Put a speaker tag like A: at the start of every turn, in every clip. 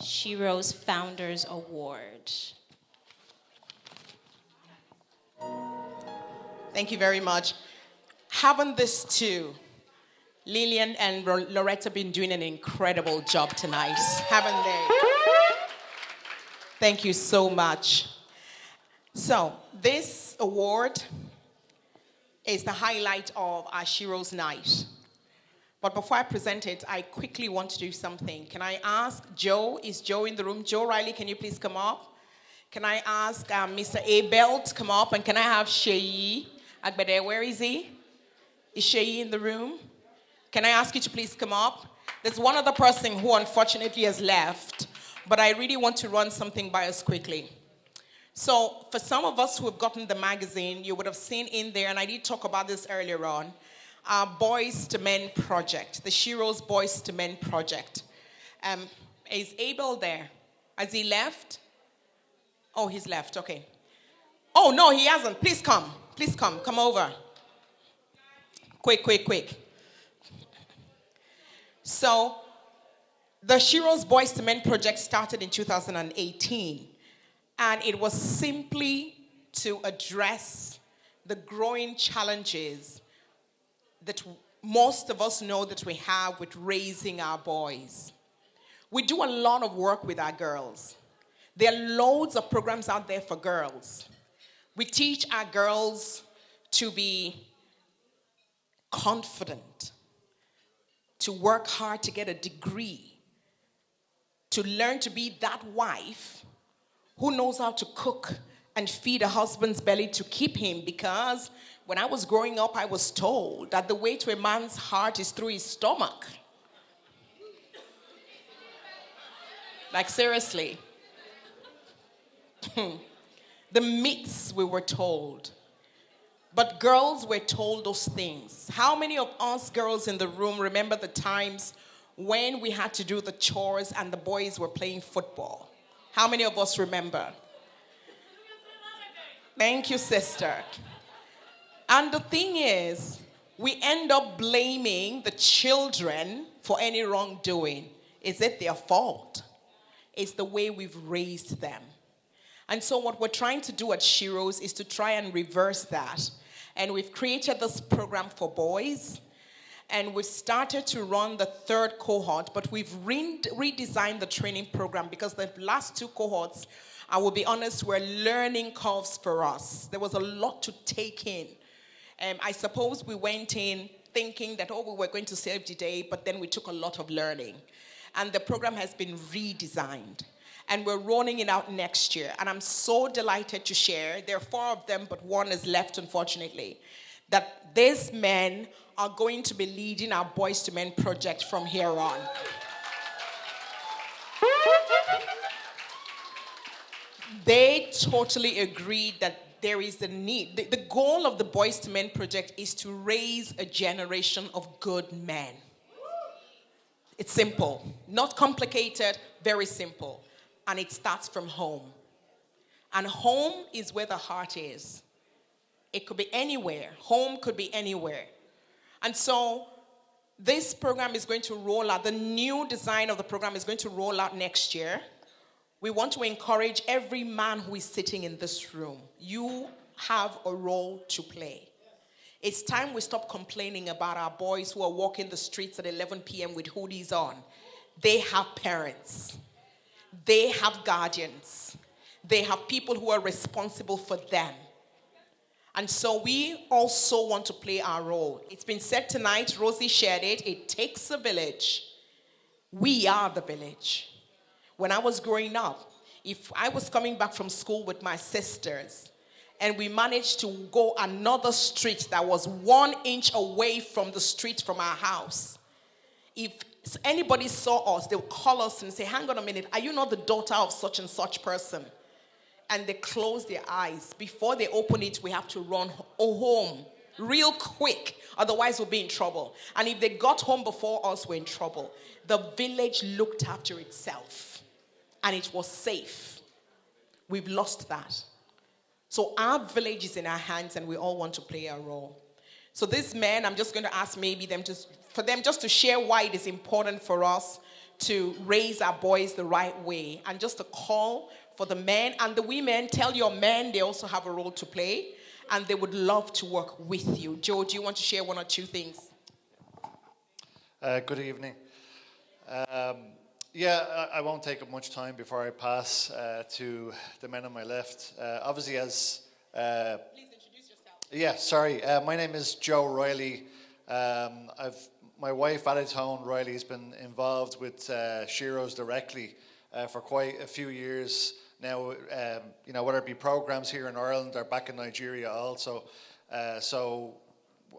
A: Sheroes Founders Award.
B: Thank you very much. Haven't this too? Lillian and Loretta been doing an incredible job tonight, haven't they? Thank you so much. So, this award is the highlight of our Sheroes night. But before I present it, I quickly want to do something. Can I ask Joe? Is Joe in the room? Joe Riley, can you please come up? Can I ask Mr. Abel to come up? And can I have Sheyi Agbede? Where is he? Is Sheyi in the room? Can I ask you to please come up? There's one other person who unfortunately has left, but I really want to run something by us quickly. So for some of us who have gotten the magazine, you would have seen in there, and I did talk about this earlier on, our Boys to Men project, the Sheroes Boys to Men project. Is Abel there? Has he left? Oh, he's left, okay. Oh, no, he hasn't. Please come. Please come. Come over. Quick. So, the Sheroes Boys to Men project started in 2018. And it was simply to address the growing challenges that most of us know that we have with raising our boys. We do a lot of work with our girls. There are loads of programs out there for girls. We teach our girls to be confident, to work hard to get a degree, to learn to be that wife who knows how to cook and feed a husband's belly to keep him, because when I was growing up, I was told that the way to a man's heart is through his stomach. Like, seriously. The myths we were told. But girls were told those things. How many of us girls in the room remember the times when we had to do the chores and the boys were playing football? How many of us remember? Thank you, sister. And the thing is, we end up blaming the children for any wrongdoing. Is it their fault? It's the way we've raised them. And so what we're trying to do at Sheroes is to try and reverse that. And we've created this program for boys. And we've started to run the third cohort, but we've redesigned the training program because the last two cohorts, I will be honest, were learning curves for us. There was a lot to take in. I suppose we went in thinking that, we were going to save the day, but then we took a lot of learning. And the program has been redesigned. And we're rolling it out next year. And I'm so delighted to share, there are 4 of them, but 1 is left, unfortunately, that these men are going to be leading our Boys to Men project from here on. They totally agreed that there is a need. The goal of the Boys to Men project is to raise a generation of good men. It's simple, not complicated, very simple. And it starts from home. And home is where the heart is. It could be anywhere. Home could be anywhere. And so this program is going to roll out. The new design of the program is going to roll out next year. We want to encourage every man who is sitting in this room. You have a role to play. It's time we stop complaining about our boys who are walking the streets at 11 p.m. with hoodies on. They have parents. They have guardians. They have people who are responsible for them. And so we also want to play our role. It's been said tonight, Rosie shared it, it takes a village. We are the village. When I was growing up, if I was coming back from school with my sisters and we managed to go another street that was 1 inch away from the street from our house, if anybody saw us, they would call us and say, hang on a minute, are you not the daughter of such and such person? And they close their eyes. Before they open it, we have to run home real quick. Otherwise, we'll be in trouble. And if they got home before us, we're in trouble. The village looked after itself. And it was safe. We've lost that. So our village is in our hands, and we all want to play our role. So this man, I'm just going to ask maybe them for them just to share why it is important for us to raise our boys the right way. And just a call for the men and the women, tell your men they also have a role to play and they would love to work with you. Joe, do you want to share one or two things?
C: Good evening. I won't take up much time before I pass to the men on my left. Obviously, as
B: Please introduce yourself.
C: yeah, sorry. My name is Joe Riley. My wife, Additone Riley, has been involved with Sheroes directly for quite a few years now. Whether it be programs here in Ireland or back in Nigeria also. So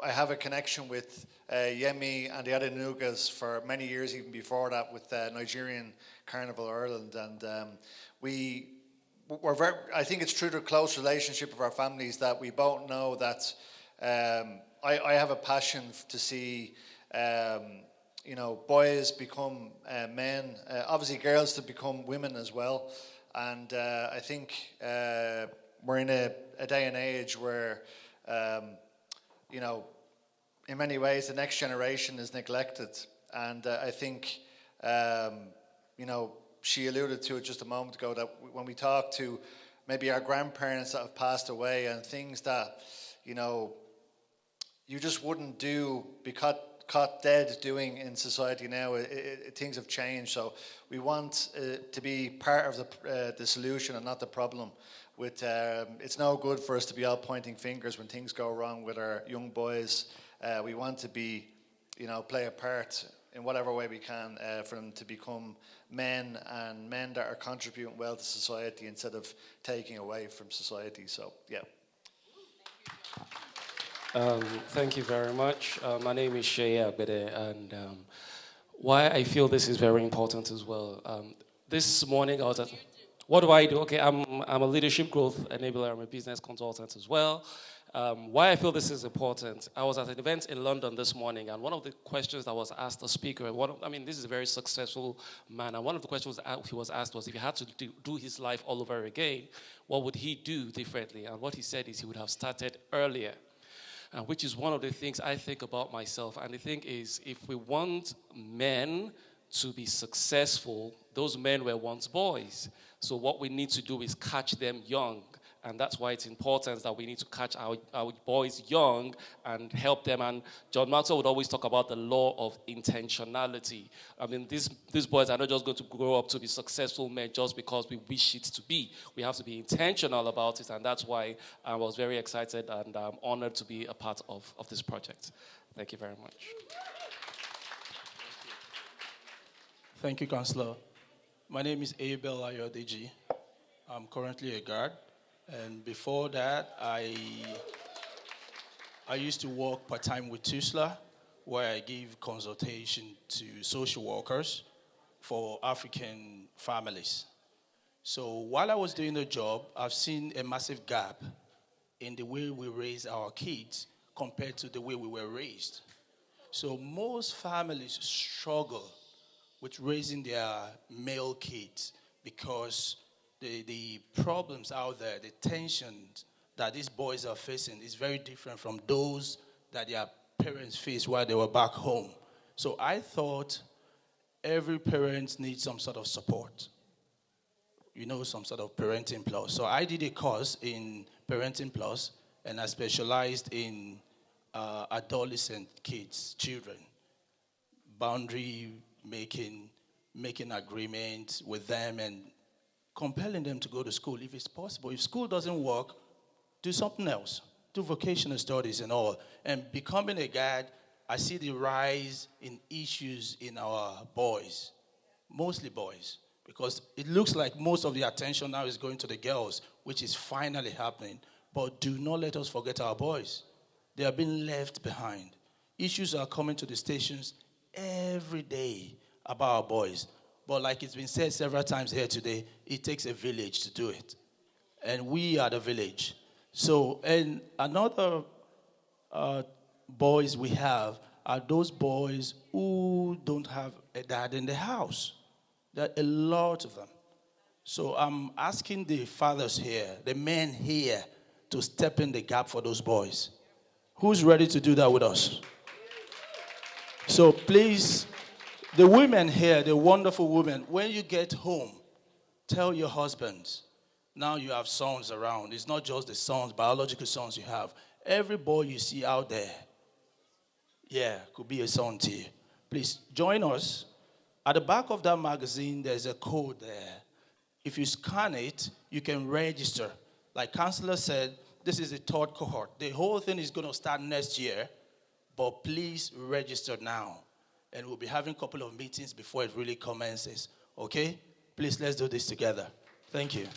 C: I have a connection with Yemi and the Adenugas for many years, even before that, with Nigerian Carnival Ireland, and we're very. I think it's through the close relationship of our families that we both know that I have a passion to see boys become men, obviously girls to become women as well, and I think we're in a day and age where in many ways the next generation is neglected, and I think she alluded to it just a moment ago, that when we talk to maybe our grandparents that have passed away and things that you just wouldn't be caught dead doing in society now. Things have changed, so we want to be part of the solution and not the problem. It's no good for us to be all pointing fingers when things go wrong with our young boys. We want to play a part in whatever way we can for them to become men, and men that are contributing well to society instead of taking away from society. So, yeah.
D: Thank you very much. My name is Shea Agbede, and why I feel this is very important as well. This morning I was at... What do I do? Okay, I'm a leadership growth enabler. I'm a business consultant as well. Why I feel this is important, I was at an event in London this morning, and one of the questions that was asked the speaker, this is a very successful man, and one of the questions he was asked was if he had to do his life all over again, what would he do differently? And what he said is he would have started earlier. Which is one of the things I think about myself. And the thing is, if we want men to be successful, those men were once boys. So what we need to do is catch them young. And that's why it's important that we need to catch our boys young and help them. And John Maxwell would always talk about the law of intentionality. These boys are not just going to grow up to be successful men just because we wish it to be. We have to be intentional about it, and that's why I was very excited and I'm honored to be a part of this project. Thank you very much.
E: Thank you, Councillor. My name is Abel Ayodeji. I'm currently a guard. And before that, I used to work part-time with TUSLA, where I give consultation to social workers for African families. So while I was doing the job, I've seen a massive gap in the way we raise our kids compared to the way we were raised. So most families struggle with raising their male kids because the problems out there, the tensions that these boys are facing is very different from those that their parents faced while they were back home. So I thought every parent needs some sort of support, some sort of parenting plus. So I did a course in parenting plus, and I specialized in adolescent kids, children, boundary making agreements with them and compelling them to go to school if it's possible. If school doesn't work, do something else. Do vocational studies and all. And becoming a guide, I see the rise in issues in our boys, mostly boys, because it looks like most of the attention now is going to the girls, which is finally happening. But do not let us forget our boys. They are being left behind. Issues are coming to the stations every day about our boys. But like it's been said several times here today, it takes a village to do it. And we are the village. So, and another boys we have are those boys who don't have a dad in the house. There are a lot of them. So I'm asking the fathers here, the men here, to step in the gap for those boys. Who's ready to do that with us? So please, The women here, the wonderful women, when you get home, tell your husbands, now you have sons around. It's not just the sons, biological sons you have. Every boy you see out there, yeah, could be a son to you. Please join us. At the back of that magazine, there's a code there. If you scan it, you can register. Like Counselor said, this is the third cohort. The whole thing is going to start next year, but please register now. And we'll be having a couple of meetings before it really commences. Okay? Please, let's do this together. Thank you.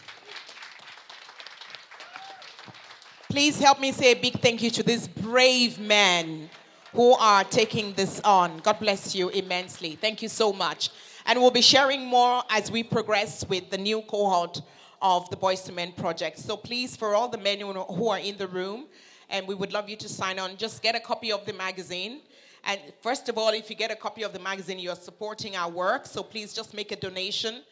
B: Please help me say a big thank you to these brave men who are taking this on. God bless you immensely. Thank you so much. And we'll be sharing more as we progress with the new cohort of the Boys to Men project. So please, for all the men who are in the room, and we would love you to sign on, just get a copy of the magazine. And first of all, if you get a copy of the magazine, you're supporting our work. So please just make a donation